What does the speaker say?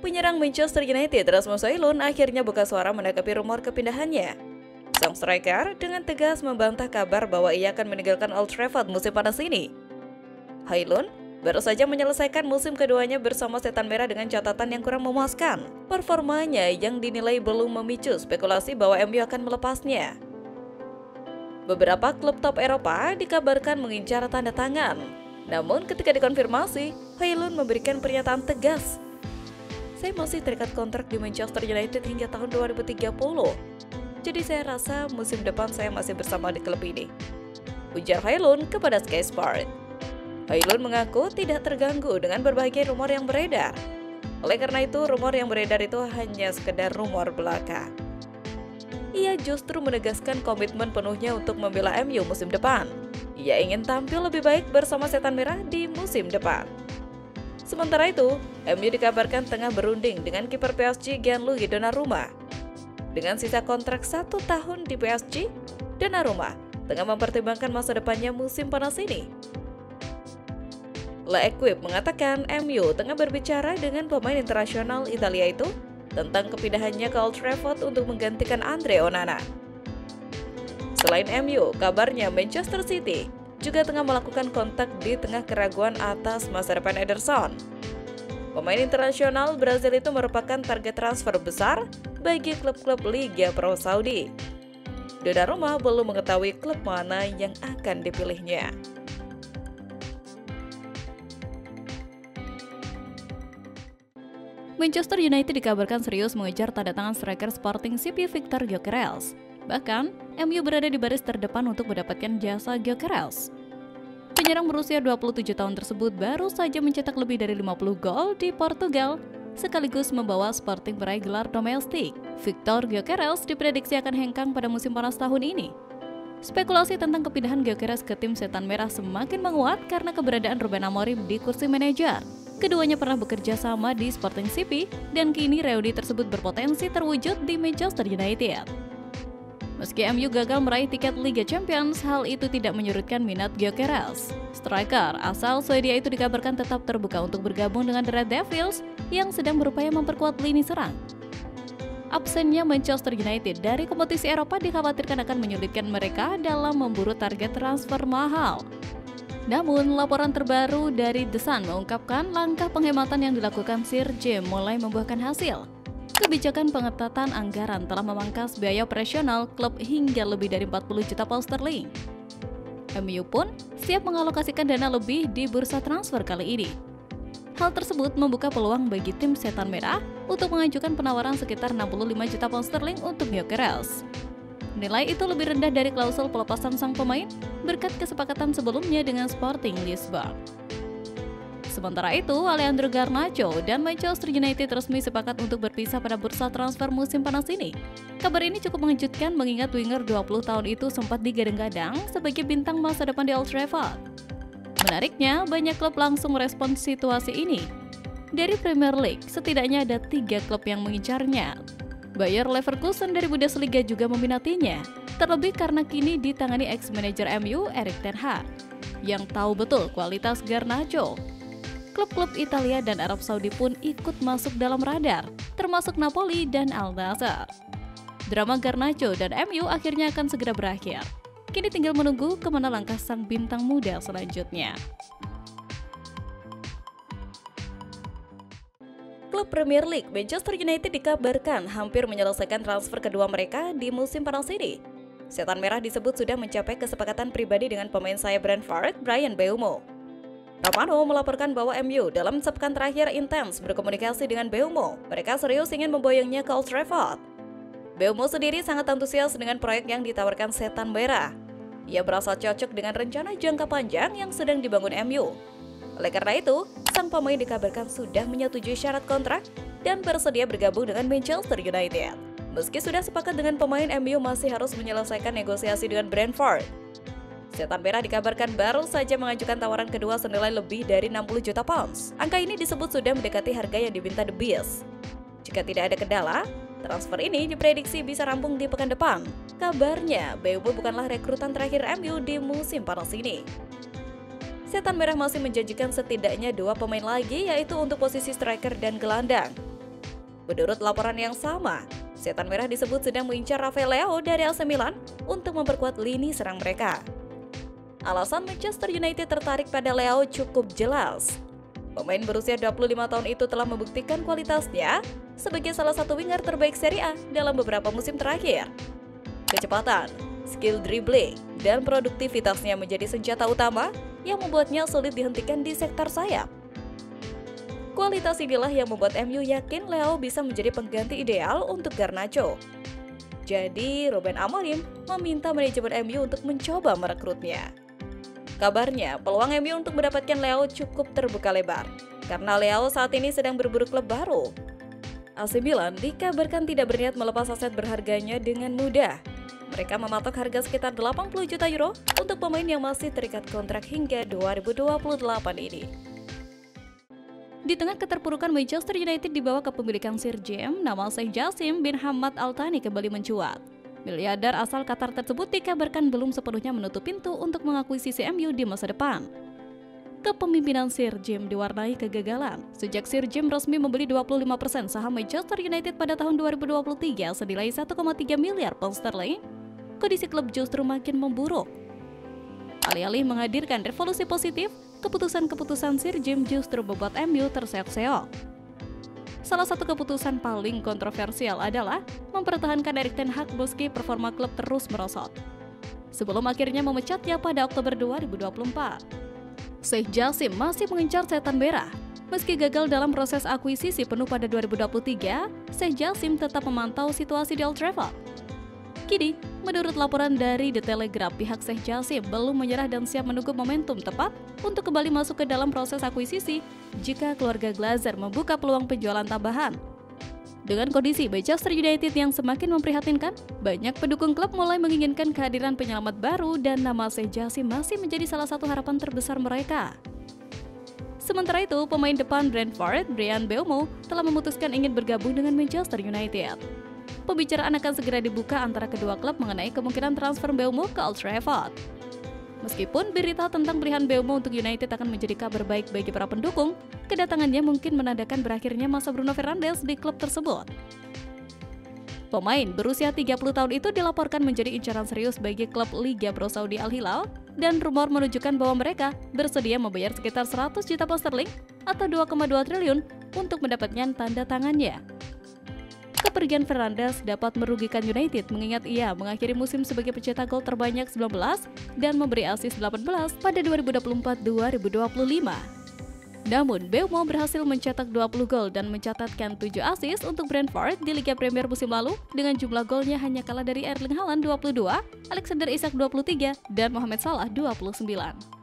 Penyerang Manchester United Rasmus Højlund akhirnya buka suara menanggapi rumor kepindahannya. Sang striker dengan tegas membantah kabar bahwa ia akan meninggalkan Old Trafford musim panas ini. Højlund baru saja menyelesaikan musim keduanya bersama Setan Merah dengan catatan yang kurang memuaskan. Performanya yang dinilai belum memicu spekulasi bahwa MU akan melepasnya. Beberapa klub top Eropa dikabarkan mengincar tanda tangan. Namun ketika dikonfirmasi, Højlund memberikan pernyataan tegas. Saya masih terikat kontrak di Manchester United hingga tahun 2030. Jadi saya rasa musim depan saya masih bersama di klub ini, ujar Højlund kepada Sky Sport. Højlund mengaku tidak terganggu dengan berbagai rumor yang beredar. Oleh karena itu, rumor yang beredar itu hanya sekedar rumor belaka. Ia justru menegaskan komitmen penuhnya untuk membela MU musim depan. Ia ingin tampil lebih baik bersama Setan Merah di musim depan. Sementara itu, MU dikabarkan tengah berunding dengan kiper PSG Gianluigi Donnarumma. Dengan sisa kontrak 1 tahun di PSG, Donnarumma tengah mempertimbangkan masa depannya musim panas ini. L'Equipe mengatakan MU tengah berbicara dengan pemain internasional Italia itu tentang kepindahannya ke Old Trafford untuk menggantikan Andre Onana. Selain MU, kabarnya Manchester City juga tengah melakukan kontak di tengah keraguan atas masa depan Ederson. Pemain internasional Brazil itu merupakan target transfer besar bagi klub-klub Liga Pro Saudi. Donnarumma belum mengetahui klub mana yang akan dipilihnya. Manchester United dikabarkan serius mengejar tanda tangan striker Sporting CP Victor Gyökeres. Bahkan, MU berada di baris terdepan untuk mendapatkan jasa Gyökeres. Penyerang berusia 27 tahun tersebut baru saja mencetak lebih dari 50 gol di Portugal, sekaligus membawa Sporting meraih gelar domestik. Victor Gyökeres diprediksi akan hengkang pada musim panas tahun ini. Spekulasi tentang kepindahan Gyökeres ke tim Setan Merah semakin menguat karena keberadaan Ruben Amorim di kursi manajer. Keduanya pernah bekerja sama di Sporting CP dan kini reuni tersebut berpotensi terwujud di Manchester United. Meski MU gagal meraih tiket Liga Champions, hal itu tidak menyurutkan minat Gyökeres. Striker asal Swedia itu dikabarkan tetap terbuka untuk bergabung dengan The Red Devils yang sedang berupaya memperkuat lini serang. Absennya Manchester United dari kompetisi Eropa dikhawatirkan akan menyulitkan mereka dalam memburu target transfer mahal. Namun, laporan terbaru dari The Sun mengungkapkan langkah penghematan yang dilakukan Sir Jim mulai membuahkan hasil. Kebijakan pengetatan anggaran telah memangkas biaya operasional klub hingga lebih dari 40 juta pound sterling. MU pun siap mengalokasikan dana lebih di bursa transfer kali ini. Hal tersebut membuka peluang bagi tim Setan Merah untuk mengajukan penawaran sekitar 65 juta pound sterling untuk Gyökeres. Nilai itu lebih rendah dari klausul pelepasan sang pemain berkat kesepakatan sebelumnya dengan Sporting Lisbon. Sementara itu, Alejandro Garnacho dan Manchester United resmi sepakat untuk berpisah pada bursa transfer musim panas ini. Kabar ini cukup mengejutkan mengingat winger 20 tahun itu sempat digadang-gadang sebagai bintang masa depan di Old Trafford. Menariknya, banyak klub langsung merespons situasi ini. Dari Premier League, setidaknya ada 3 klub yang mengincarnya. Bayer Leverkusen dari Bundesliga juga meminatinya, terlebih karena kini ditangani ex-manajer MU Erik ten Hag, yang tahu betul kualitas Garnacho. Klub-klub Italia dan Arab Saudi pun ikut masuk dalam radar, termasuk Napoli dan Al Nassr. Drama Garnacho dan MU akhirnya akan segera berakhir. Kini tinggal menunggu kemana langkah sang bintang muda selanjutnya. Klub Premier League Manchester United dikabarkan hampir menyelesaikan transfer kedua mereka di musim panas ini. Setan Merah disebut sudah mencapai kesepakatan pribadi dengan pemain sayap Brentford, Bryan Mbeumo. Romano melaporkan bahwa MU dalam sepekan terakhir intens berkomunikasi dengan Mbeumo. Mereka serius ingin memboyongnya ke Old Trafford. Mbeumo sendiri sangat antusias dengan proyek yang ditawarkan Setan Merah. Ia merasa cocok dengan rencana jangka panjang yang sedang dibangun MU. Oleh karena itu, sang pemain dikabarkan sudah menyetujui syarat kontrak dan bersedia bergabung dengan Manchester United. Meski sudah sepakat dengan pemain, MU masih harus menyelesaikan negosiasi dengan Brentford. Setan Merah dikabarkan baru saja mengajukan tawaran kedua senilai lebih dari 60 juta pounds. Angka ini disebut sudah mendekati harga yang diminta The Bees. Jika tidak ada kendala, transfer ini diprediksi bisa rampung di pekan depan. Kabarnya, Mbeumo bukanlah rekrutan terakhir MU di musim panas ini. Setan Merah masih menjanjikan setidaknya 2 pemain lagi, yaitu untuk posisi striker dan gelandang. Menurut laporan yang sama, Setan Merah disebut sedang mengincar Rafael Leao dari AC Milan untuk memperkuat lini serang mereka. Alasan Manchester United tertarik pada Leao cukup jelas. Pemain berusia 25 tahun itu telah membuktikan kualitasnya sebagai salah satu winger terbaik Serie A dalam beberapa musim terakhir. Kecepatan, skill dribbling, dan produktivitasnya menjadi senjata utama yang membuatnya sulit dihentikan di sektor sayap. Kualitas inilah yang membuat MU yakin Leao bisa menjadi pengganti ideal untuk Garnacho. Jadi, Ruben Amorim meminta manajemen MU untuk mencoba merekrutnya. Kabarnya, peluang MU untuk mendapatkan Leao cukup terbuka lebar, karena Leao saat ini sedang berburu klub baru. AC Milan dikabarkan tidak berniat melepas aset berharganya dengan mudah. Mereka mematok harga sekitar 80 juta euro untuk pemain yang masih terikat kontrak hingga 2028 ini. Di tengah keterpurukan Manchester United di bawah kepemilikan Sir Jim, nama Sheikh Jassim bin Hamad Al Thani kembali mencuat. Miliarder asal Qatar tersebut dikabarkan belum sepenuhnya menutup pintu untuk mengakuisisi MU di masa depan. Kepemimpinan Sir Jim diwarnai kegagalan. Sejak Sir Jim resmi membeli 25% saham Manchester United pada tahun 2023 senilai 1,3 miliar pound sterling, kondisi klub justru makin memburuk. Alih-alih menghadirkan revolusi positif, keputusan-keputusan Sir Jim justru membuat MU terseok-seok. Salah satu keputusan paling kontroversial adalah mempertahankan Erik ten Hag meski performa klub terus merosot, sebelum akhirnya memecatnya pada Oktober 2024. Sheikh Jassim masih mengincar Setan Merah. Meski gagal dalam proses akuisisi penuh pada 2023, Sheikh Jassim tetap memantau situasi di Old Trafford. Kini, menurut laporan dari The Telegraph, pihak Sheikh Jassim belum menyerah dan siap menunggu momentum tepat untuk kembali masuk ke dalam proses akuisisi jika keluarga Glazer membuka peluang penjualan tambahan. Dengan kondisi Manchester United yang semakin memprihatinkan, banyak pendukung klub mulai menginginkan kehadiran penyelamat baru dan nama Sheikh Jassim masih menjadi salah satu harapan terbesar mereka. Sementara itu, pemain depan Brentford, Bryan Mbeumo, telah memutuskan ingin bergabung dengan Manchester United. Pembicaraan akan segera dibuka antara kedua klub mengenai kemungkinan transfer Mbeumo ke Old Trafford. Meskipun berita tentang pilihan Mbeumo untuk United akan menjadi kabar baik bagi para pendukung, kedatangannya mungkin menandakan berakhirnya masa Bruno Fernandes di klub tersebut. Pemain berusia 30 tahun itu dilaporkan menjadi incaran serius bagi klub Liga Pro Saudi Al Hilal, dan rumor menunjukkan bahwa mereka bersedia membayar sekitar 100 juta pound sterling atau 2,2 triliun untuk mendapatkan tanda tangannya. Kepergian Fernandes dapat merugikan United mengingat ia mengakhiri musim sebagai pencetak gol terbanyak 19 dan memberi assist 18 pada 2024-2025. Namun, Mbeumo berhasil mencetak 20 gol dan mencatatkan 7 assist untuk Brentford di Liga Premier musim lalu dengan jumlah golnya hanya kalah dari Erling Haaland 22, Alexander Isak 23, dan Mohamed Salah 29.